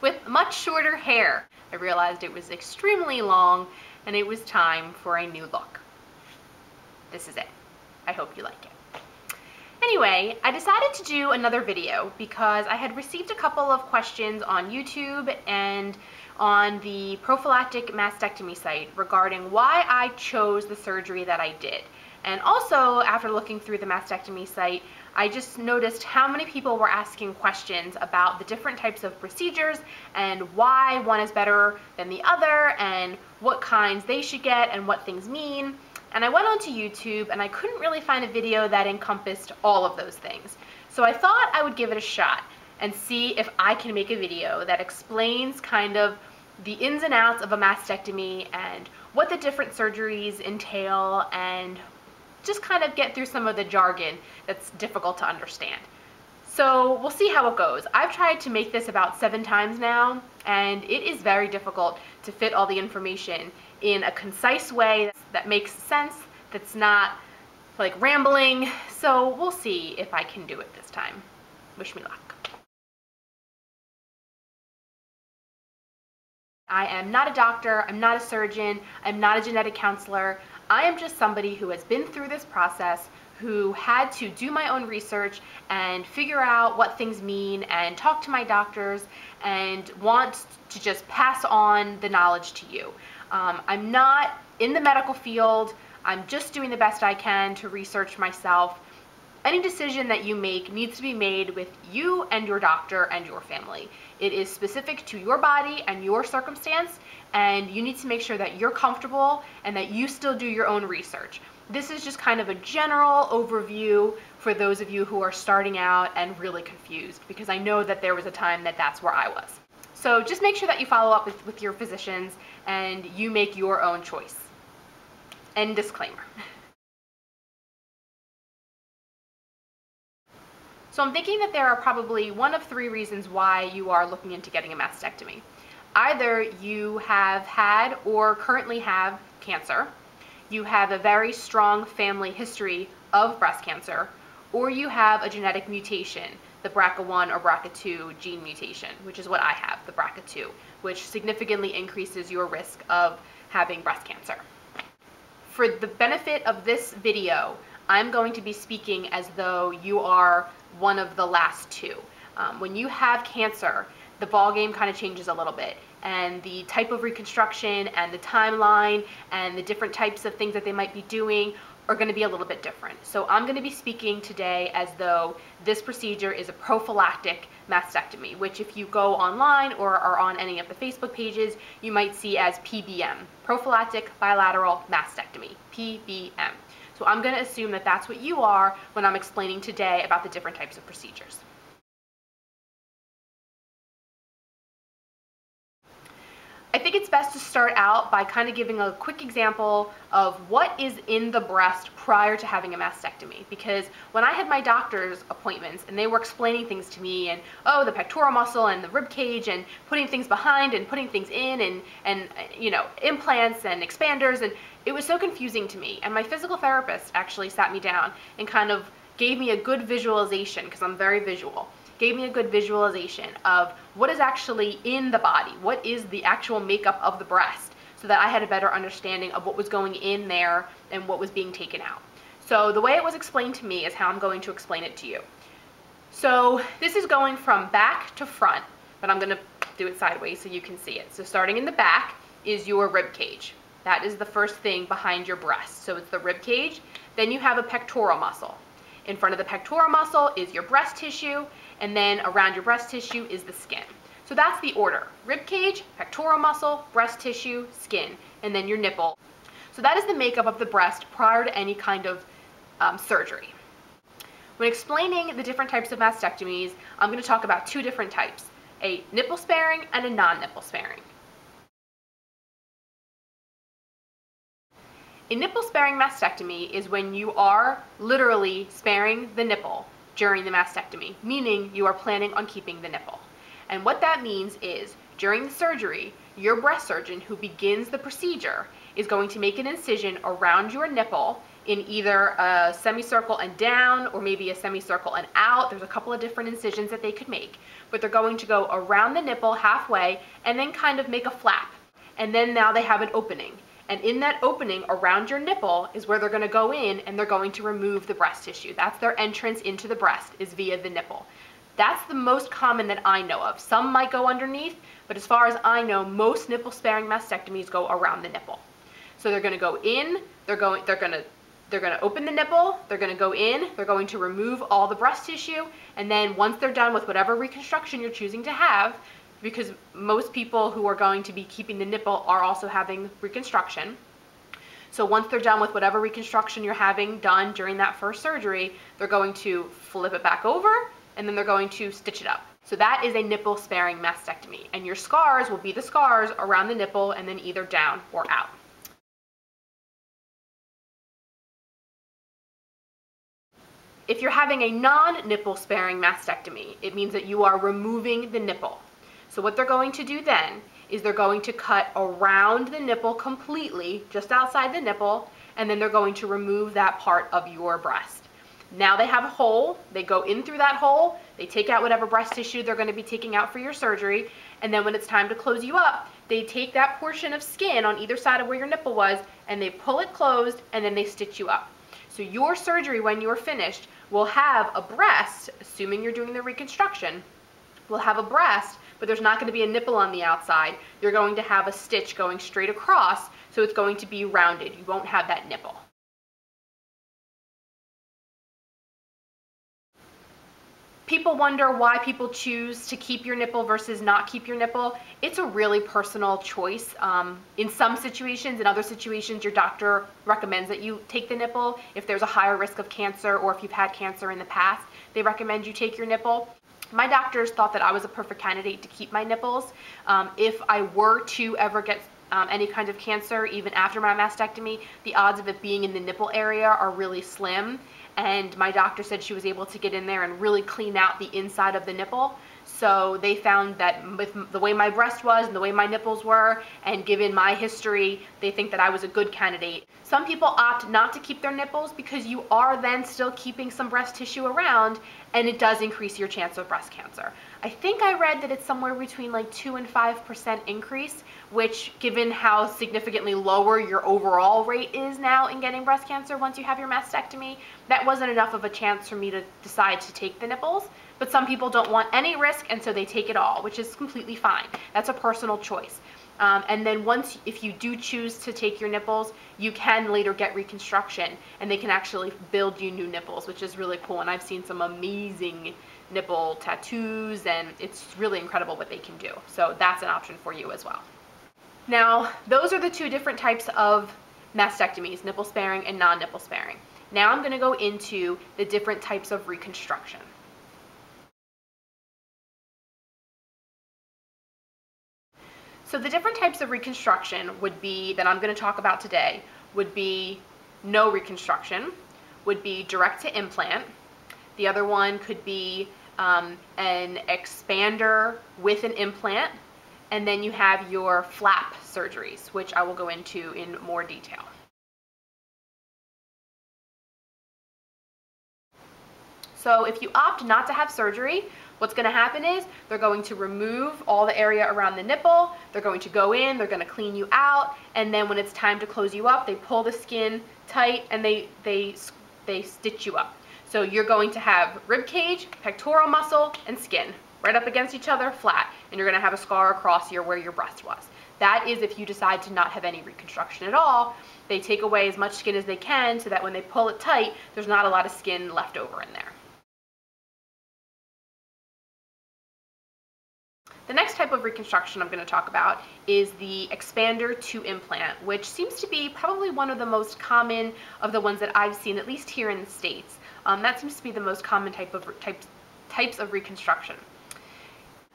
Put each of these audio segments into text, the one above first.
with much shorter hair. I realized it was extremely long and it was time for a new look. This is it. I hope you like it. Anyway, I decided to do another video because I had received a couple of questions on YouTube and on the Prophylactic Mastectomy site regarding why I chose the surgery that I did. And also, after looking through the mastectomy site, I just noticed how many people were asking questions about the different types of procedures and why one is better than the other and what kinds they should get and what things mean. And I went onto YouTube and I couldn't really find a video that encompassed all of those things. So I thought I would give it a shot and see if I can make a video that explains kind of the ins and outs of a mastectomy and what the different surgeries entail and just kind of get through some of the jargon that's difficult to understand. So we'll see how it goes. I've tried to make this about 7 times now, and it is very difficult to fit all the information in a concise way that makes sense, that's not like rambling. So we'll see if I can do it this time. Wish me luck. I am not a doctor, I'm not a surgeon, I'm not a genetic counselor. I am just somebody who has been through this process, who had to do my own research and figure out what things mean and talk to my doctors and want to just pass on the knowledge to you. I'm not in the medical field. I'm just doing the best I can to research myself. Any decision that you make needs to be made with you and your doctor and your family. It is specific to your body and your circumstance, and you need to make sure that you're comfortable and that you still do your own research. This is just kind of a general overview for those of you who are starting out and really confused, because I know that there was a time that that's where I was. So just make sure that you follow up with your physicians and you make your own choice. End disclaimer. So I'm thinking that there are probably 1 of 3 reasons why you are looking into getting a mastectomy. Either you have had or currently have cancer, you have a very strong family history of breast cancer, or you have a genetic mutation, the BRCA1 or BRCA2 gene mutation, which is what I have, the BRCA2, which significantly increases your risk of having breast cancer. For the benefit of this video, I'm going to be speaking as though you are one of the last 2. When you have cancer, the ballgame kind of changes a little bit, and the type of reconstruction and the timeline and the different types of things that they might be doing are going to be a little bit different. So I'm going to be speaking today as though this procedure is a prophylactic mastectomy, which if you go online or are on any of the Facebook pages, you might see as PBM, prophylactic bilateral mastectomy, PBM. So I'm going to assume that that's what you are when I'm explaining today about the different types of procedures. I think it's best to start out by kind of giving a quick example of what is in the breast prior to having a mastectomy. Because when I had my doctor's appointments and they were explaining things to me and, oh, the pectoral muscle and the rib cage and putting things behind and putting things in and you know, implants and expanders, and it was so confusing to me. And my physical therapist actually sat me down and kind of gave me a good visualization, because I'm very visual, gave me a good visualization of what is actually in the body, what is the actual makeup of the breast, so that I had a better understanding of what was going in there and what was being taken out. So the way it was explained to me is how I'm going to explain it to you. So this is going from back to front, but I'm going to do it sideways so you can see it. So starting in the back is your rib cage. That is the first thing behind your breast. So it's the rib cage. Then you have a pectoral muscle. In front of the pectoral muscle is your breast tissue, and then around your breast tissue is the skin. So that's the order: rib cage, pectoral muscle, breast tissue, skin, and then your nipple. So that is the makeup of the breast prior to any kind of surgery. When explaining the different types of mastectomies, I'm going to talk about 2 different types: a nipple sparing and a non-nipple sparing. A nipple-sparing mastectomy is when you are literally sparing the nipple during the mastectomy, meaning you are planning on keeping the nipple. And what that means is, during the surgery, your breast surgeon who begins the procedure is going to make an incision around your nipple in either a semicircle and down or maybe a semicircle and out. There's a couple of different incisions that they could make, but they're going to go around the nipple halfway and then kind of make a flap. And then now they have an opening. And in that opening around your nipple is where they're going to go in and they're going to remove the breast tissue. That's their entrance into the breast, is via the nipple. That's the most common that I know of. Some might go underneath, but as far as I know, most nipple-sparing mastectomies go around the nipple. So they're going to go in, they're going to open the nipple, they're going to go in, they're going to remove all the breast tissue, and then once they're done with whatever reconstruction you're choosing to have, because most people who are going to be keeping the nipple are also having reconstruction. So once they're done with whatever reconstruction you're having done during that first surgery, they're going to flip it back over, and then they're going to stitch it up. So that is a nipple-sparing mastectomy, and your scars will be the scars around the nipple and then either down or out. If you're having a non-nipple sparing mastectomy, it means that you are removing the nipple. So what they're going to do then is they're going to cut around the nipple completely, just outside the nipple, and then they're going to remove that part of your breast. Now they have a hole, they go in through that hole, they take out whatever breast tissue they're going to be taking out for your surgery, and then when it's time to close you up, they take that portion of skin on either side of where your nipple was, and they pull it closed, and then they stitch you up. So your surgery, when you're finished, will have a breast, assuming you're doing the reconstruction, will have a breast, but there's not going to be a nipple on the outside. You're going to have a stitch going straight across, so it's going to be rounded. You won't have that nipple. People wonder why people choose to keep your nipple versus not keep your nipple. It's a really personal choice. In some situations, in other situations, your doctor recommends that you take the nipple. If there's a higher risk of cancer or if you've had cancer in the past, they recommend you take your nipple. My doctors thought that I was a perfect candidate to keep my nipples. If I were to ever get any kind of cancer, even after my mastectomy, the odds of it being in the nipple area are really slim. And my doctor said she was able to get in there and really clean out the inside of the nipple. So they found that with the way my breast was and the way my nipples were, and given my history, they think that I was a good candidate. Some people opt not to keep their nipples because you are then still keeping some breast tissue around, and it does increase your chance of breast cancer. I think I read that it's somewhere between like 2 and 5% increase, which, given how significantly lower your overall rate is now in getting breast cancer once you have your mastectomy, that wasn't enough of a chance for me to decide to take the nipples. But some people don't want any risk, and so they take it all, which is completely fine. That's a personal choice. And then once, if you do choose to take your nipples, you can later get reconstruction, and they can actually build you new nipples, which is really cool. And I've seen some amazing nipple tattoos, and it's really incredible what they can do. So that's an option for you as well. Now, those are the two different types of mastectomies, nipple sparing and non-nipple sparing. Now I'm going to go into the different types of reconstruction. So the different types of reconstruction would be, that I'm going to talk about today, would be no reconstruction, would be direct to implant. The other one could be an expander with an implant, and then you have your flap surgeries, which I will go into in more detail. So if you opt not to have surgery, what's going to happen is they're going to remove all the area around the nipple, they're going to go in, they're going to clean you out, and then when it's time to close you up, they pull the skin tight and they stitch you up. So you're going to have rib cage, pectoral muscle, and skin right up against each other, flat, and you're going to have a scar across where your breast was. That is if you decide to not have any reconstruction at all. They take away as much skin as they can so that when they pull it tight, there's not a lot of skin left over in there. The next type of reconstruction I'm going to talk about is the expander to implant, which seems to be probably one of the most common of the ones that I've seen, at least here in the States. That seems to be the most common types of reconstruction.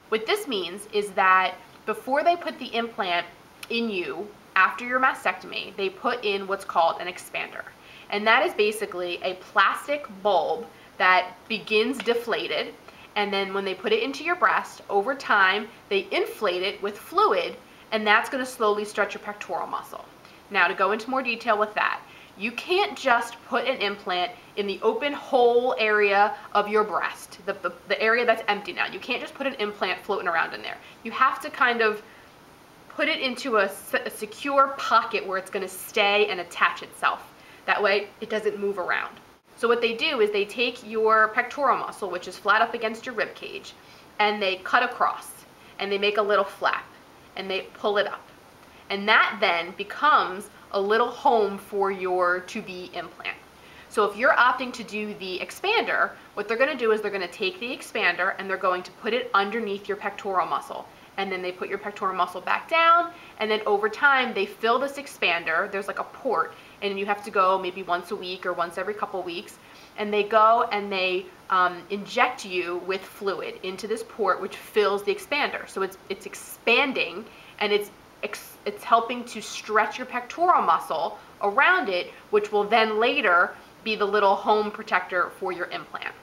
What this means is that before they put the implant in you after your mastectomy, they put in what's called an expander. And that is basically a plastic bulb that begins deflated, and then when they put it into your breast, over time, they inflate it with fluid, and that's going to slowly stretch your pectoral muscle. Now, to go into more detail with that, You can't just put an implant in the open hole area of your breast, the area that's empty now. You can't just put an implant floating around in there. You have to kind of put it into a secure pocket where it's going to stay and attach itself. That way it doesn't move around. So what they do is they take your pectoral muscle, which is flat up against your rib cage, and they cut across, and they make a little flap, and they pull it up. And that then becomes a little home for your to-be implant. So if you're opting to do the expander, what they're going to do is they're going to take the expander and they're going to put it underneath your pectoral muscle. And then they put your pectoral muscle back down, and then over time they fill this expander. There's like a port, and you have to go maybe once a week or once every couple weeks, and they go and they inject you with fluid into this port, which fills the expander. So it's expanding, and it's helping to stretch your pectoral muscle around it, which will then later be the little home protector for your implant.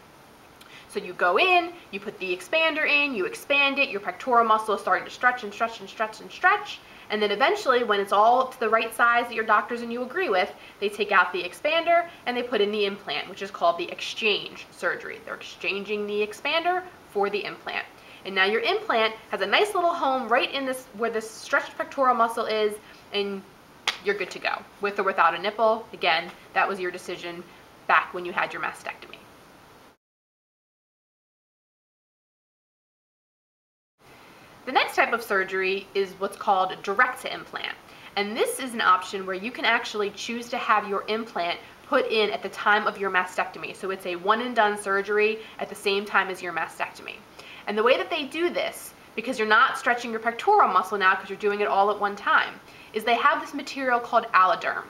So you go in, you put the expander in, you expand it, your pectoral muscle is starting to stretch and stretch and stretch and stretch, and then eventually, when it's all to the right size that your doctors and you agree with, they take out the expander and they put in the implant, which is called the exchange surgery. They're exchanging the expander for the implant. And now your implant has a nice little home right in this, where this stretched pectoral muscle is, and you're good to go. With or without a nipple, again, that was your decision back when you had your mastectomy. The next type of surgery is what's called direct to implant. And this is an option where you can actually choose to have your implant put in at the time of your mastectomy. So it's a one and done surgery at the same time as your mastectomy. And the way that they do this, because you're not stretching your pectoral muscle now because you're doing it all at one time, is they have this material called alloderm.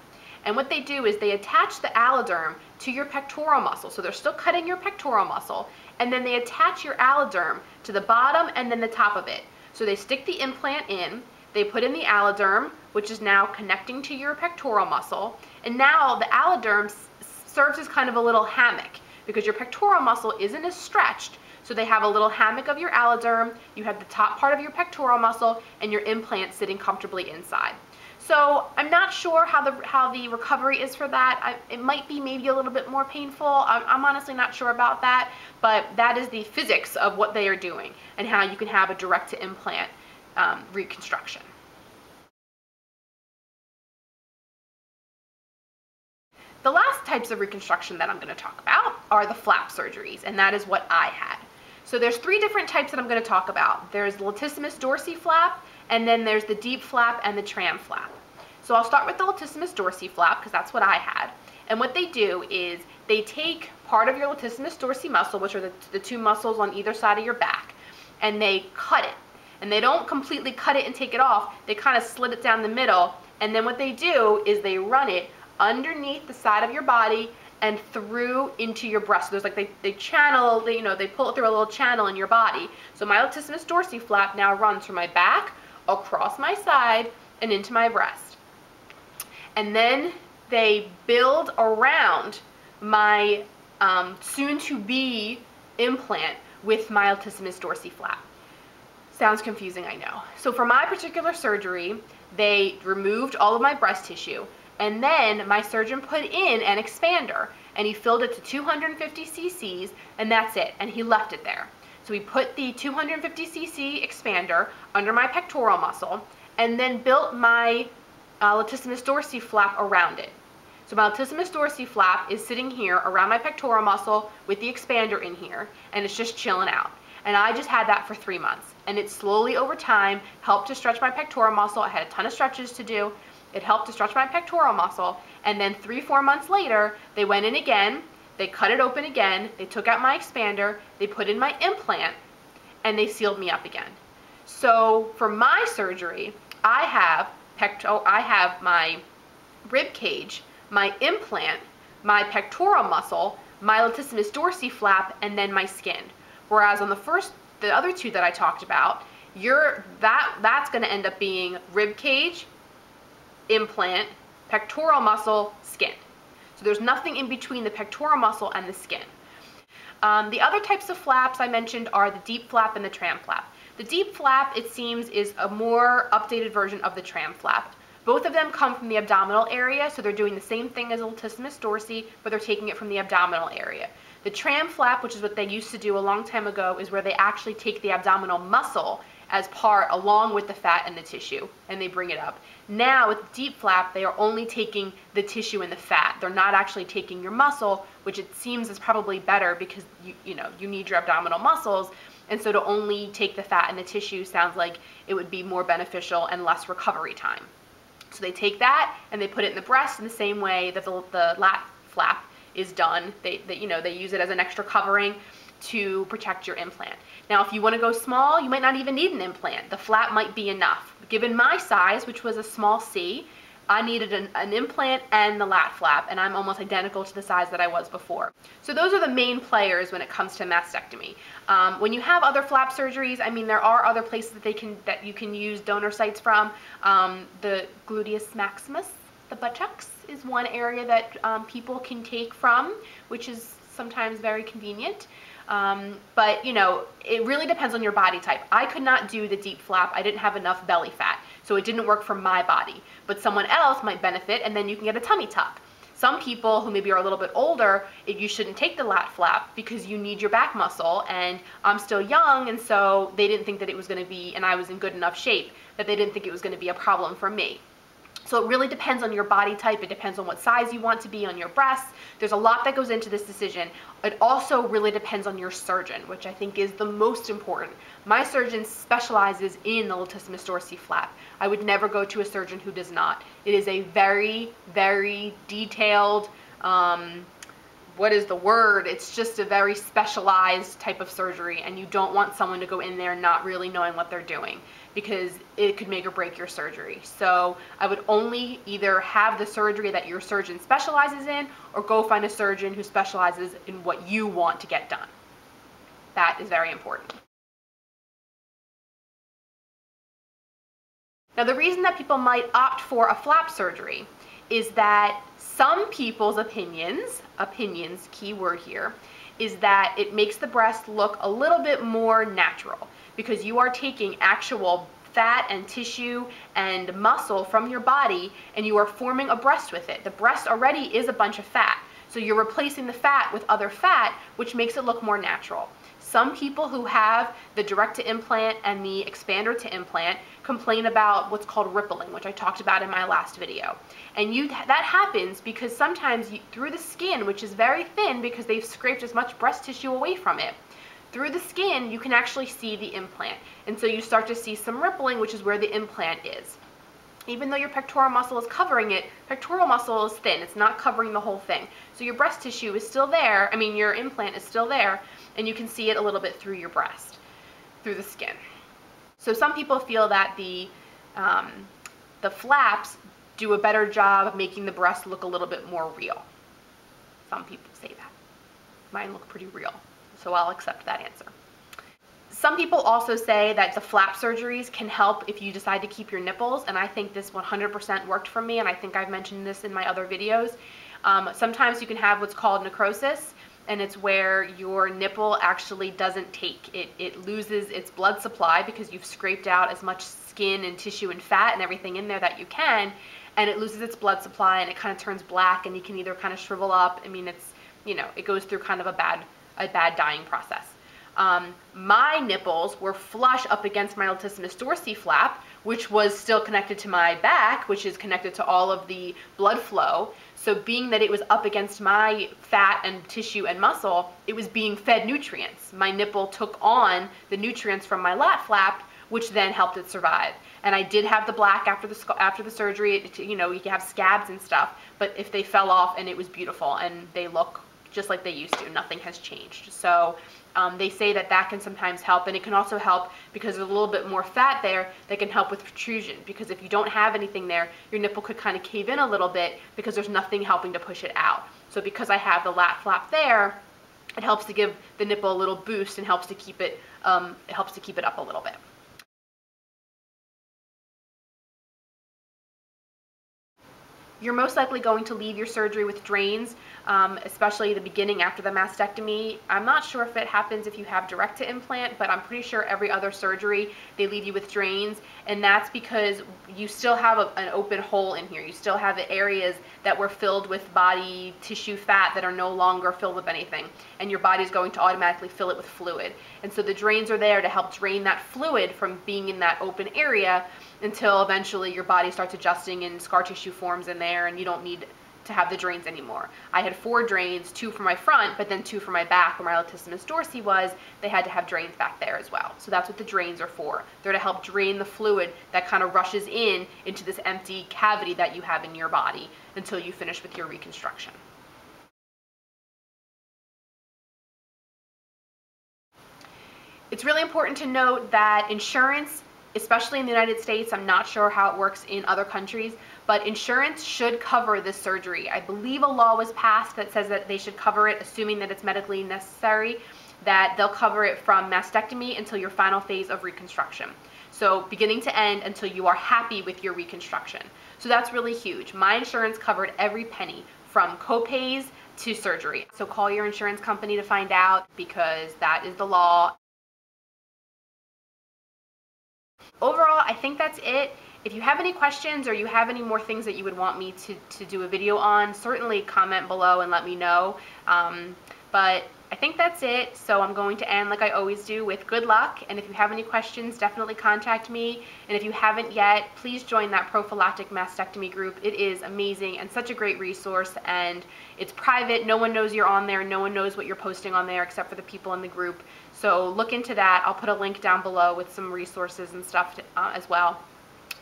And what they do is they attach the alloderm to your pectoral muscle. So they're still cutting your pectoral muscle, and then they attach your alloderm to the bottom and then the top of it. So they stick the implant in, they put in the alloderm, which is now connecting to your pectoral muscle, and now the alloderm serves as kind of a little hammock because your pectoral muscle isn't as stretched. So they have a little hammock of your alloderm, you have the top part of your pectoral muscle, and your implant sitting comfortably inside. So I'm not sure how the recovery is for that. It might be maybe a little bit more painful. I'm honestly not sure about that, but that is the physics of what they are doing and how you can have a direct to implant reconstruction. The last types of reconstruction that I'm going to talk about are the flap surgeries, and that is what I had. So there's three different types that I'm going to talk about. There's the latissimus dorsi flap, and then there's the deep flap and the tram flap. So I'll start with the latissimus dorsi flap because that's what I had. And what they do is they take part of your latissimus dorsi muscle, which are the two muscles on either side of your back, and they cut it. And they don't completely cut it and take it off. They kind of slit it down the middle, and then what they do is they run it underneath the side of your body and through into your breast. So there's like they channel, they pull it through a little channel in your body. So my latissimus dorsi flap now runs from my back across my side and into my breast. And then they build around my soon-to-be implant with my latissimus dorsi flap. Sounds confusing, I know. So for my particular surgery, they removed all of my breast tissue, and then my surgeon put in an expander, and he filled it to 250 cc's, and that's it, and he left it there. So he put the 250 cc expander under my pectoral muscle, and then built my latissimus dorsi flap around it. So my latissimus dorsi flap is sitting here around my pectoral muscle with the expander in here, and it's just chilling out. And I just had that for 3 months, and it slowly over time helped to stretch my pectoral muscle. I had a ton of stretches to do. It helped to stretch my pectoral muscle, and then 3-4 months later, they went in again, they cut it open again, they took out my expander, they put in my implant, and they sealed me up again. So for my surgery, I have my rib cage, my implant, my pectoral muscle, my latissimus dorsi flap, and then my skin. Whereas on the other two that I talked about, that's going to end up being rib cage, implant, pectoral muscle, skin. So there's nothing in between the pectoral muscle and the skin. The other types of flaps I mentioned are the deep flap and the tram flap. The deep flap, it seems, is a more updated version of the tram flap. Both of them come from the abdominal area, so they're doing the same thing as a latissimus dorsi, but they're taking it from the abdominal area. The tram flap, which is what they used to do a long time ago, is where they actually take the abdominal muscle as part along with the fat and the tissue, and they bring it up. Now with the deep flap, they are only taking the tissue and the fat. They're not actually taking your muscle, which it seems is probably better because you need your abdominal muscles, and so to only take the fat and the tissue sounds like it would be more beneficial and less recovery time. So they take that and they put it in the breast in the same way that the lat flap is done. They use it as an extra covering to protect your implant. Now, if you want to go small, you might not even need an implant. The flap might be enough. Given my size, which was a small C, I needed an implant and the lat flap, and I'm almost identical to the size that I was before. So those are the main players when it comes to mastectomy. When you have other flap surgeries, I mean, there are other places that you can use donor sites from. The gluteus maximus, the buttocks, is one area that people can take from, which is sometimes very convenient. But it really depends on your body type. I could not do the deep flap. I didn't have enough belly fat, so it didn't work for my body. But someone else might benefit, and then you can get a tummy tuck. Some people who maybe are a little bit older, you shouldn't take the lat flap because you need your back muscle, and I'm still young, and so they didn't think that it was going to be, and I was in good enough shape, that they didn't think it was going to be a problem for me. So it really depends on your body type. It depends on what size you want to be on your breasts. There's a lot that goes into this decision. It also really depends on your surgeon, which I think is the most important. My surgeon specializes in the latissimus dorsi flap. I would never go to a surgeon who does not. It is a very, very detailed, what is the word? It's just a very specialized type of surgery, and you don't want someone to go in there not really knowing what they're doing, because it could make or break your surgery. So I would only either have the surgery that your surgeon specializes in, or go find a surgeon who specializes in what you want to get done. That is very important. Now, the reason that people might opt for a flap surgery is that some people's opinions, key word here, is that it makes the breast look a little bit more natural, because you are taking actual fat and tissue and muscle from your body and you are forming a breast with it. The breast already is a bunch of fat, so you're replacing the fat with other fat, which makes it look more natural. Some people who have the direct to implant and the expander to implant complain about what's called rippling, which I talked about in my last video. And that happens because sometimes through the skin, which is very thin because they've scraped as much breast tissue away from it, through the skin you can actually see the implant. And so you start to see some rippling, which is where the implant is. Even though your pectoral muscle is covering it, pectoral muscle is thin. It's not covering the whole thing. So your breast tissue is still there. I mean, your implant is still there, and you can see it a little bit through your breast, through the skin. So some people feel that the flaps do a better job of making the breast look a little bit more real. Some people say that. Mine look pretty real, so I'll accept that answer. Some people also say that the flap surgeries can help if you decide to keep your nipples, and I think this 100% worked for me, and I think I've mentioned this in my other videos. Sometimes you can have what's called necrosis, and it's where your nipple actually doesn't take. It loses its blood supply because you've scraped out as much skin and tissue and fat and everything in there that you can, and it loses its blood supply and it kind of turns black, and you can either kind of shrivel up. I mean, it's, it goes through kind of a bad dying process. My nipples were flush up against my latissimus dorsi flap, which was still connected to my back, which is connected to all of the blood flow. So being that it was up against my fat and tissue and muscle, it was being fed nutrients. My nipple took on the nutrients from my lat flap, which then helped it survive. And I did have the black after the surgery. You can have scabs and stuff, but if they fell off, and it was beautiful, and they look just like they used to. Nothing has changed. So they say that can sometimes help, and it can also help because there's a little bit more fat there that can help with protrusion, because if you don't have anything there, your nipple could kind of cave in a little bit because there's nothing helping to push it out. So because I have the lat flap there, it helps to give the nipple a little boost and helps to keep it up a little bit. You're most likely going to leave your surgery with drains, especially the beginning after the mastectomy. I'm not sure if it happens if you have direct to implant, but I'm pretty sure every other surgery they leave you with drains, and that's because you still have an open hole in here. You still have the areas that were filled with body tissue fat that are no longer filled with anything, and your body's going to automatically fill it with fluid. And so the drains are there to help drain that fluid from being in that open area until eventually your body starts adjusting and scar tissue forms in there and you don't need to have the drains anymore. I had 4 drains, 2 for my front, but then 2 for my back where my latissimus dorsi was. They had to have drains back there as well. So that's what the drains are for. They're to help drain the fluid that kind of rushes into this empty cavity that you have in your body until you finish with your reconstruction. It's really important to note that insurance, especially in the United States, I'm not sure how it works in other countries, but insurance should cover this surgery. I believe a law was passed that says that they should cover it, assuming that it's medically necessary, that they'll cover it from mastectomy until your final phase of reconstruction. So beginning to end until you are happy with your reconstruction. So that's really huge. My insurance covered every penny from co-pays to surgery. So call your insurance company to find out because that is the law. Overall, I think that's it. If you have any questions or you have any more things that you would want me to do a video on, certainly comment below and let me know. But I think that's it. So I'm going to end like I always do with good luck. And if you have any questions, definitely contact me. And if you haven't yet, please join that Prophylactic Mastectomy group. It is amazing and such a great resource. And it's private. No one knows you're on there. No one knows what you're posting on there except for the people in the group. So look into that. I'll put a link down below with some resources and stuff as well.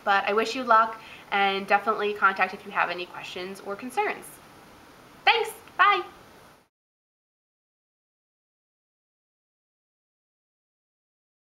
But I wish you luck and definitely contact if you have any questions or concerns. Thanks. Bye.